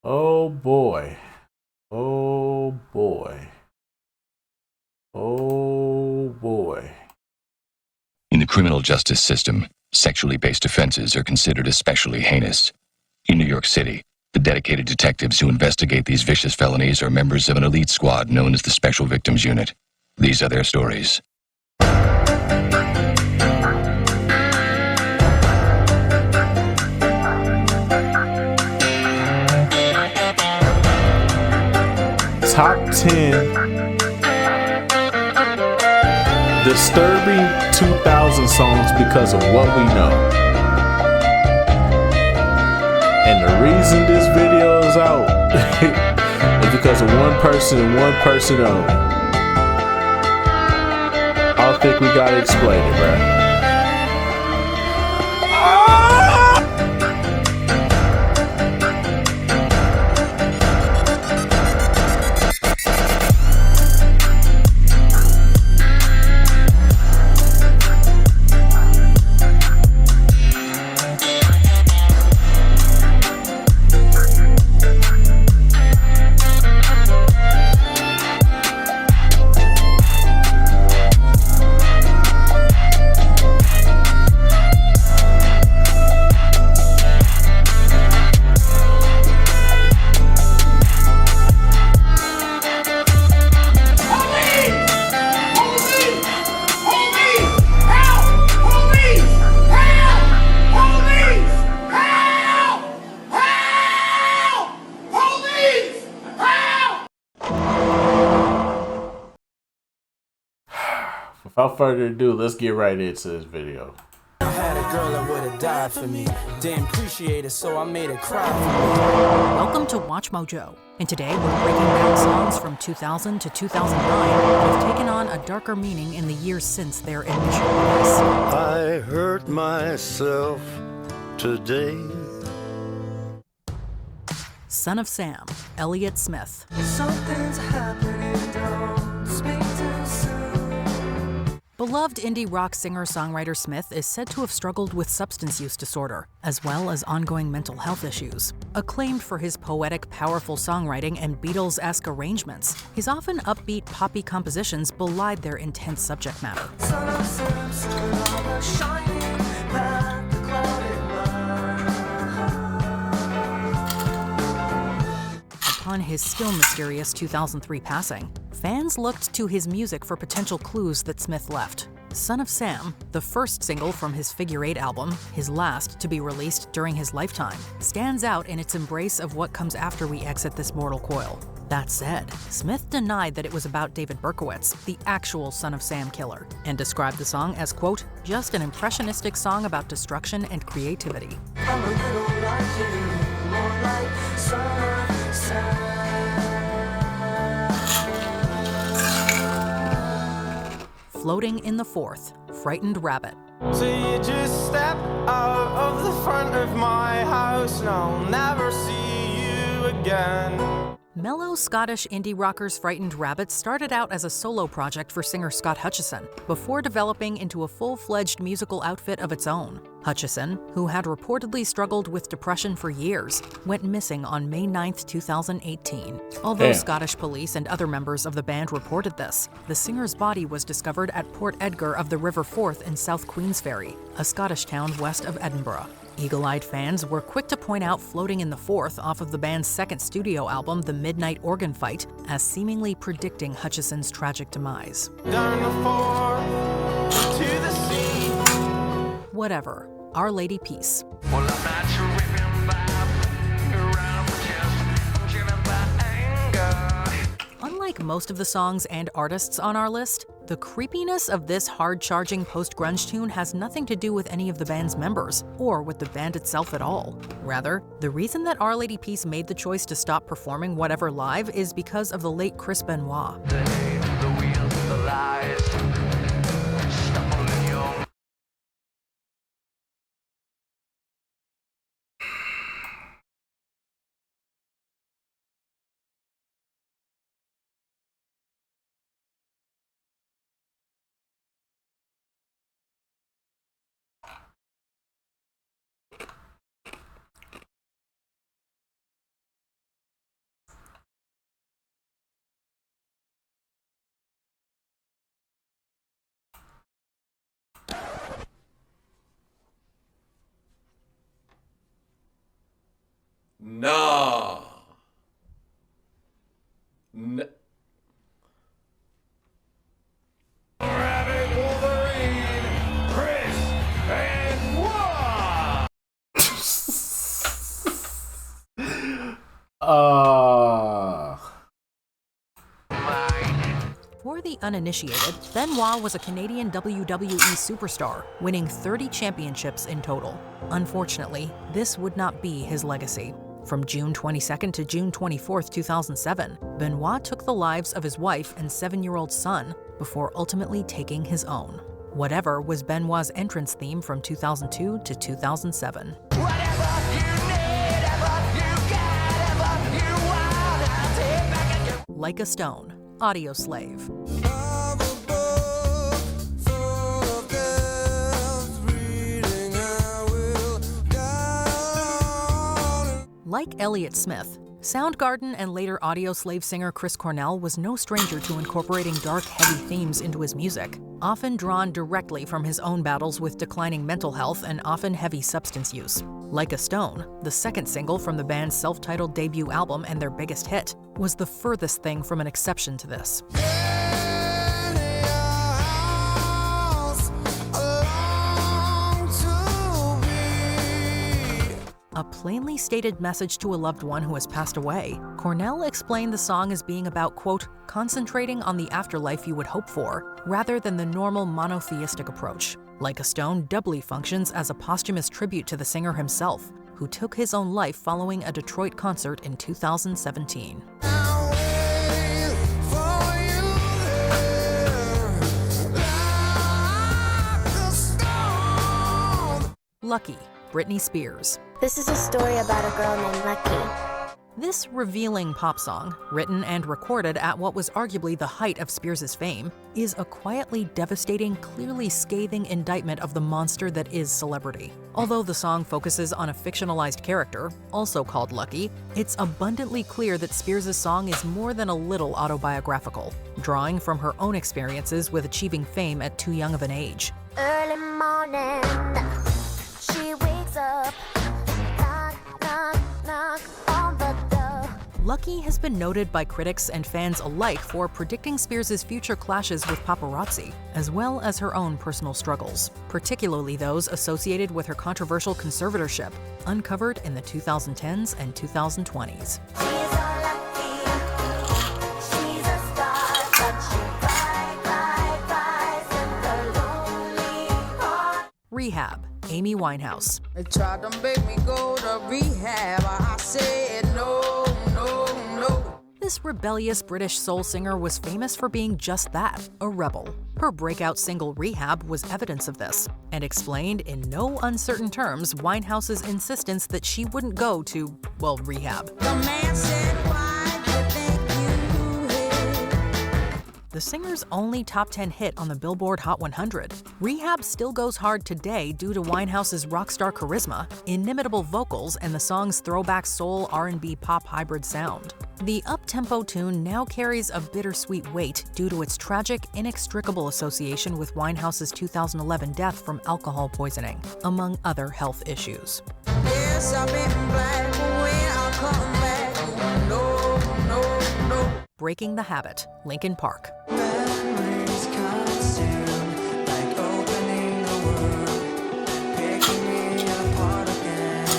Oh boy. Oh boy. Oh boy. In the criminal justice system, sexually based offenses are considered especially heinous. In New York City, the dedicated detectives who investigate these vicious felonies are members of an elite squad known as the Special Victims Unit. These are their stories. Top 10 disturbing 2000 songs because of what we know. And the reason this video is out is because of one person and one person only. I don't think we gotta explain it, bruh. Without further ado, let's get right into this video. I had a girl that would have died for me. Didn't appreciate it, so I made her cry. Welcome to Watch Mojo, and today we're breaking down songs from 2000 to 2009 that have taken on a darker meaning in the years since their initial release. I hurt myself today. Son of Sam, Elliott Smith. Something's happening, don't speak too soon. Beloved indie rock singer-songwriter Smith is said to have struggled with substance use disorder, as well as ongoing mental health issues. Acclaimed for his poetic, powerful songwriting and Beatles-esque arrangements, his often upbeat, poppy compositions belied their intense subject matter. Son of Sam, son of a shining path, the clouded mind. Upon his still mysterious 2003 passing, fans looked to his music for potential clues that Smith left. Son of Sam, the first single from his Figure 8 album, his last to be released during his lifetime, stands out in its embrace of what comes after we exit this mortal coil. That said, Smith denied that it was about David Berkowitz, the actual Son of Sam killer, and described the song as, quote, just an impressionistic song about destruction and creativity. I'm a little like you, more like Son of Sam. Floating in the Fourth, Frightened Rabbit. So you just step out of the front of my house and I'll never see you again. Mellow Scottish indie rockers Frightened Rabbit started out as a solo project for singer Scott Hutchison, before developing into a full-fledged musical outfit of its own. Hutchison, who had reportedly struggled with depression for years, went missing on May 9, 2018. Although Scottish police and other members of the band reported this, the singer's body was discovered at Port Edgar of the River Forth in South Queensferry, a Scottish town west of Edinburgh. Eagle-eyed fans were quick to point out Floating in the Fourth off of the band's second studio album, The Midnight Organ Fight, as seemingly predicting Hutchison's tragic demise. Down the forth, to the sea. Whatever. Our Lady Peace. Well, I'm not driven by around just I'm driven by anger. Unlike most of the songs and artists on our list, the creepiness of this hard-charging post-grunge tune has nothing to do with any of the band's members, or with the band itself at all. Rather, the reason that Our Lady Peace made the choice to stop performing Whatever live is because of the late Chris Benoit. The hate, the wheels, the lies. Nah. Rabbit, Wolverine, Chris, and Noir. For the uninitiated, Benoit was a Canadian WWE superstar, winning 30 championships in total. Unfortunately, this would not be his legacy. From June 22nd to June 24th, 2007, Benoit took the lives of his wife and 7-year-old son before ultimately taking his own. Whatever was Benoit's entrance theme from 2002 to 2007. Like a Stone, Audioslave. Like Elliott Smith, Soundgarden and later Audioslave singer Chris Cornell was no stranger to incorporating dark, heavy themes into his music, often drawn directly from his own battles with declining mental health and often heavy substance use. Like a Stone, the second single from the band's self-titled debut album and their biggest hit, was the furthest thing from an exception to this. A plainly stated message to a loved one who has passed away, Cornell explained the song as being about, quote, concentrating on the afterlife you would hope for, rather than the normal monotheistic approach. Like a Stone doubly functions as a posthumous tribute to the singer himself, who took his own life following a Detroit concert in 2017. Lucky, Britney Spears. This is a story about a girl named Lucky. This revealing pop song, written and recorded at what was arguably the height of Spears' fame, is a quietly devastating, clearly scathing indictment of the monster that is celebrity. Although the song focuses on a fictionalized character, also called Lucky, it's abundantly clear that Spears' song is more than a little autobiographical, drawing from her own experiences with achieving fame at too young of an age. Early morning, she wakes up, knock, knock, knock on the door. Lucky has been noted by critics and fans alike for predicting Spears' future clashes with paparazzi, as well as her own personal struggles, particularly those associated with her controversial conservatorship, uncovered in the 2010s and 2020s. She's a lucky, she's a star, but she cries in the lonely heart. Rehab, Amy Winehouse. They tried to make me go to rehab. I said no, no, no. This rebellious British soul singer was famous for being just that, a rebel. Her breakout single Rehab was evidence of this, and explained in no uncertain terms Winehouse's insistence that she wouldn't go to, well, rehab. The man said, why do you think you hid? The singer's only top 10 hit on the Billboard Hot 100, Rehab still goes hard today due to Winehouse's rock star charisma, inimitable vocals, and the song's throwback soul R&B pop hybrid sound. The up-tempo tune now carries a bittersweet weight due to its tragic, inextricable association with Winehouse's 2011 death from alcohol poisoning, among other health issues. Yes, I've been black, but when I come back, no, no, no. Breaking the Habit, Linkin Park. Memories consumed, like opening the world, picking me apart again.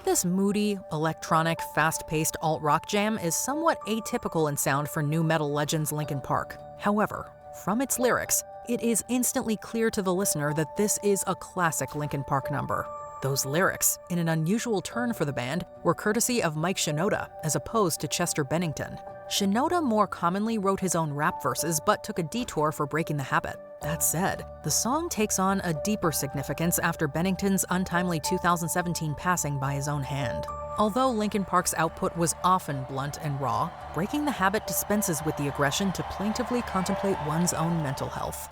This moody, electronic, fast-paced alt-rock jam is somewhat atypical in sound for nu metal legends Linkin Park. However, from its lyrics, it is instantly clear to the listener that this is a classic Linkin Park number. Those lyrics, in an unusual turn for the band, were courtesy of Mike Shinoda as opposed to Chester Bennington. Shinoda more commonly wrote his own rap verses but took a detour for Breaking the Habit. That said, the song takes on a deeper significance after Bennington's untimely 2017 passing by his own hand. Although Linkin Park's output was often blunt and raw, Breaking the Habit dispenses with the aggression to plaintively contemplate one's own mental health.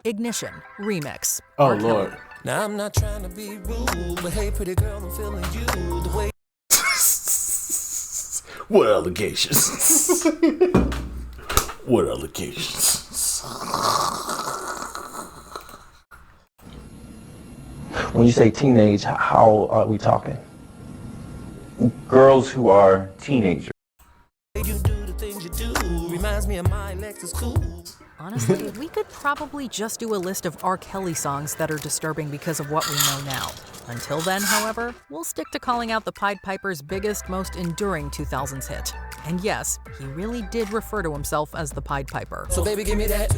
Ignition Remix. Oh, R. Kelly. Lord. Now I'm not trying to be rude, but hey, pretty girl, I'm feeling you the way. What allegations? What allegations? When you say teenage, how are we talking? Girls who are teenagers. You do the things you do. Reminds me of my Lexus cool. Honestly, we could probably just do a list of R. Kelly songs that are disturbing because of what we know now. Until then, however, we'll stick to calling out the Pied Piper's biggest, most enduring 2000s hit. And yes, he really did refer to himself as the Pied Piper. So baby, give me that,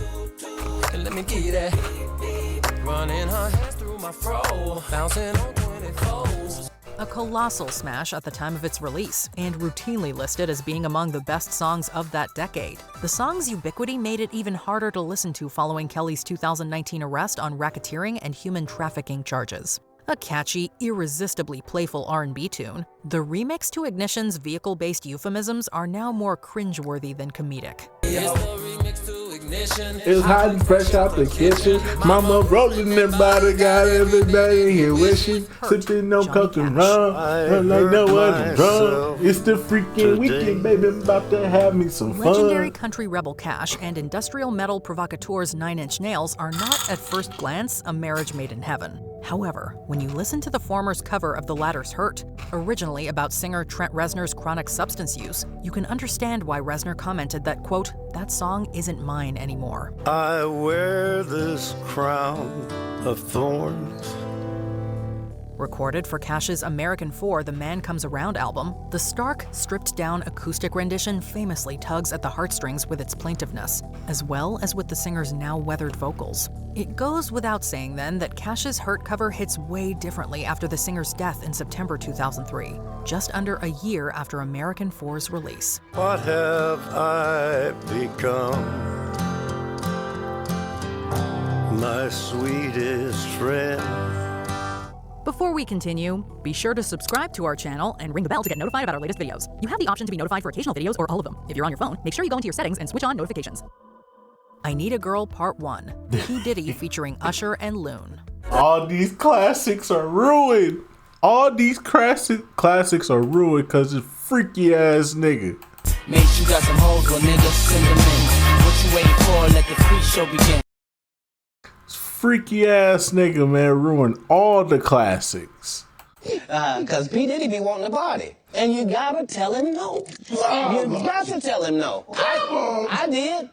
and let me give you that. Running her hands through my fro, bouncing on 24s. A colossal smash at the time of its release, and routinely listed as being among the best songs of that decade. The song's ubiquity made it even harder to listen to following Kelly's 2019 arrest on racketeering and human trafficking charges. A catchy, irresistibly playful R&B tune, the remix to Ignition's vehicle-based euphemisms are now more cringeworthy than comedic. It was hot and fresh out the kitchen. Mama rolling that body, got everybody in here wishing. Sipping no coke and rum, like no other rum. It's the freaking weekend, baby, I'm about to have me some fun. Legendary country rebel Cash and industrial metal provocateurs Nine Inch Nails are not, at first glance, a marriage made in heaven. However, when you listen to the former's cover of the latter's Hurt, originally about singer Trent Reznor's chronic substance use, you can understand why Reznor commented that, quote, "That song isn't mine anymore." I wear this crown of thorns. Recorded for Cash's American 4 The Man Comes Around album, the stark, stripped-down acoustic rendition famously tugs at the heartstrings with its plaintiveness, as well as with the singer's now weathered vocals. It goes without saying then that Cash's Hurt cover hits way differently after the singer's death in September 2003, just under a year after American 4's release. What have I become? My sweetest friend. Before we continue, be sure to subscribe to our channel and ring the bell to get notified about our latest videos. You have the option to be notified for occasional videos or all of them. If you're on your phone, make sure you go into your settings and switch on notifications. I Need a Girl Part 1, P. Diddy featuring Usher and Loon. All these classics are ruined. All these classics are ruined because it's freaky ass nigga. Mate, you got some hoes, well nigga, send them in. What you waiting for? Let the free show begin. Freaky ass nigga, man, ruined all the classics. Cause P. Diddy be wanting to party. And you gotta tell him no. You got to tell him no. I did.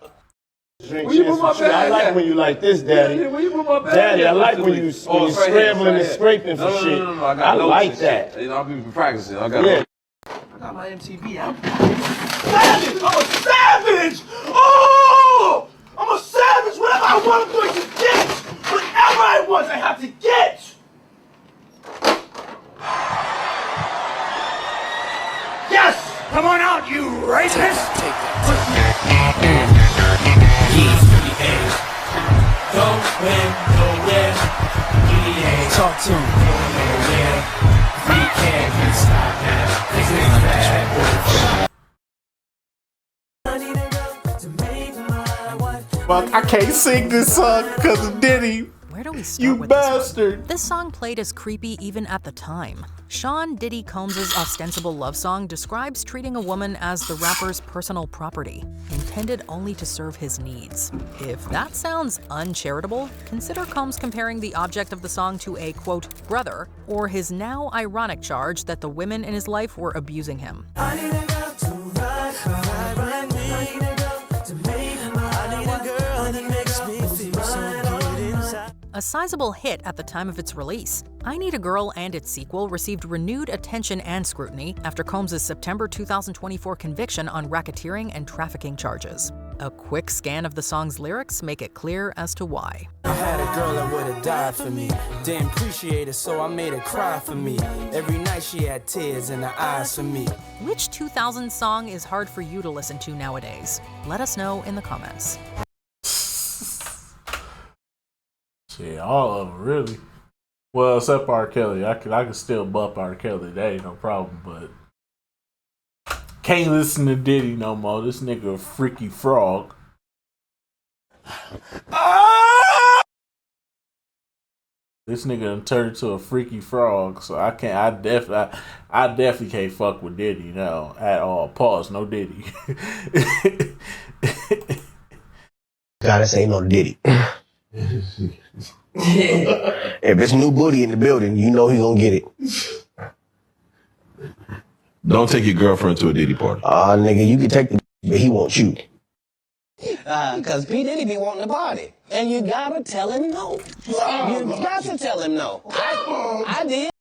I like when you like this, Daddy. Daddy, I like when you scrambling and scraping for shit. I like that. I'll be practicing. I got my MTV out. Savage! I'm a savage! Oh! I'm a savage! Whatever I want, I'm going to get! Whatever I want, I have to get! Yes! Come on out, you rapist! Take that. Go when, nowhere. Talk to him. We can't stop now. This is bad. Fuck, I can't sing this song because of Diddy. Where do we start You with bastard. This song played as creepy even at the time. Sean Diddy Combs' ostensible love song describes treating a woman as the rapper's personal property, intended only to serve his needs. If that sounds uncharitable, consider Combs comparing the object of the song to a, quote, brother, or his now ironic charge that the women in his life were abusing him. I need a girl to ride me. I need a girl to make I need a girl that makes me feel so good inside. A sizable hit at the time of its release, I Need a Girl and its sequel received renewed attention and scrutiny after Combs' September 2024 conviction on racketeering and trafficking charges. A quick scan of the song's lyrics make it clear as to why. I had a girl that would've died for me. Didn't appreciate it, so I made her cry for me. Every night she had tears in her eyes for me. Which 2000 song is hard for you to listen to nowadays? Let us know in the comments. Shit, all of them, really. Well, except R. Kelly. I could still bump R. Kelly. That ain't no problem, but can't listen to Diddy no more. This nigga a freaky frog. This nigga done turned to a freaky frog, so I definitely can't fuck with Diddy now at all. Pause, no Diddy. Gotta say no Diddy. If it's new booty in the building, you know he gonna get it. Don't take your girlfriend to a Diddy party. Nigga, you can take the but he wants you. Cause P. Diddy be wanting the body. And you gotta tell him no. You got to tell him no. I did.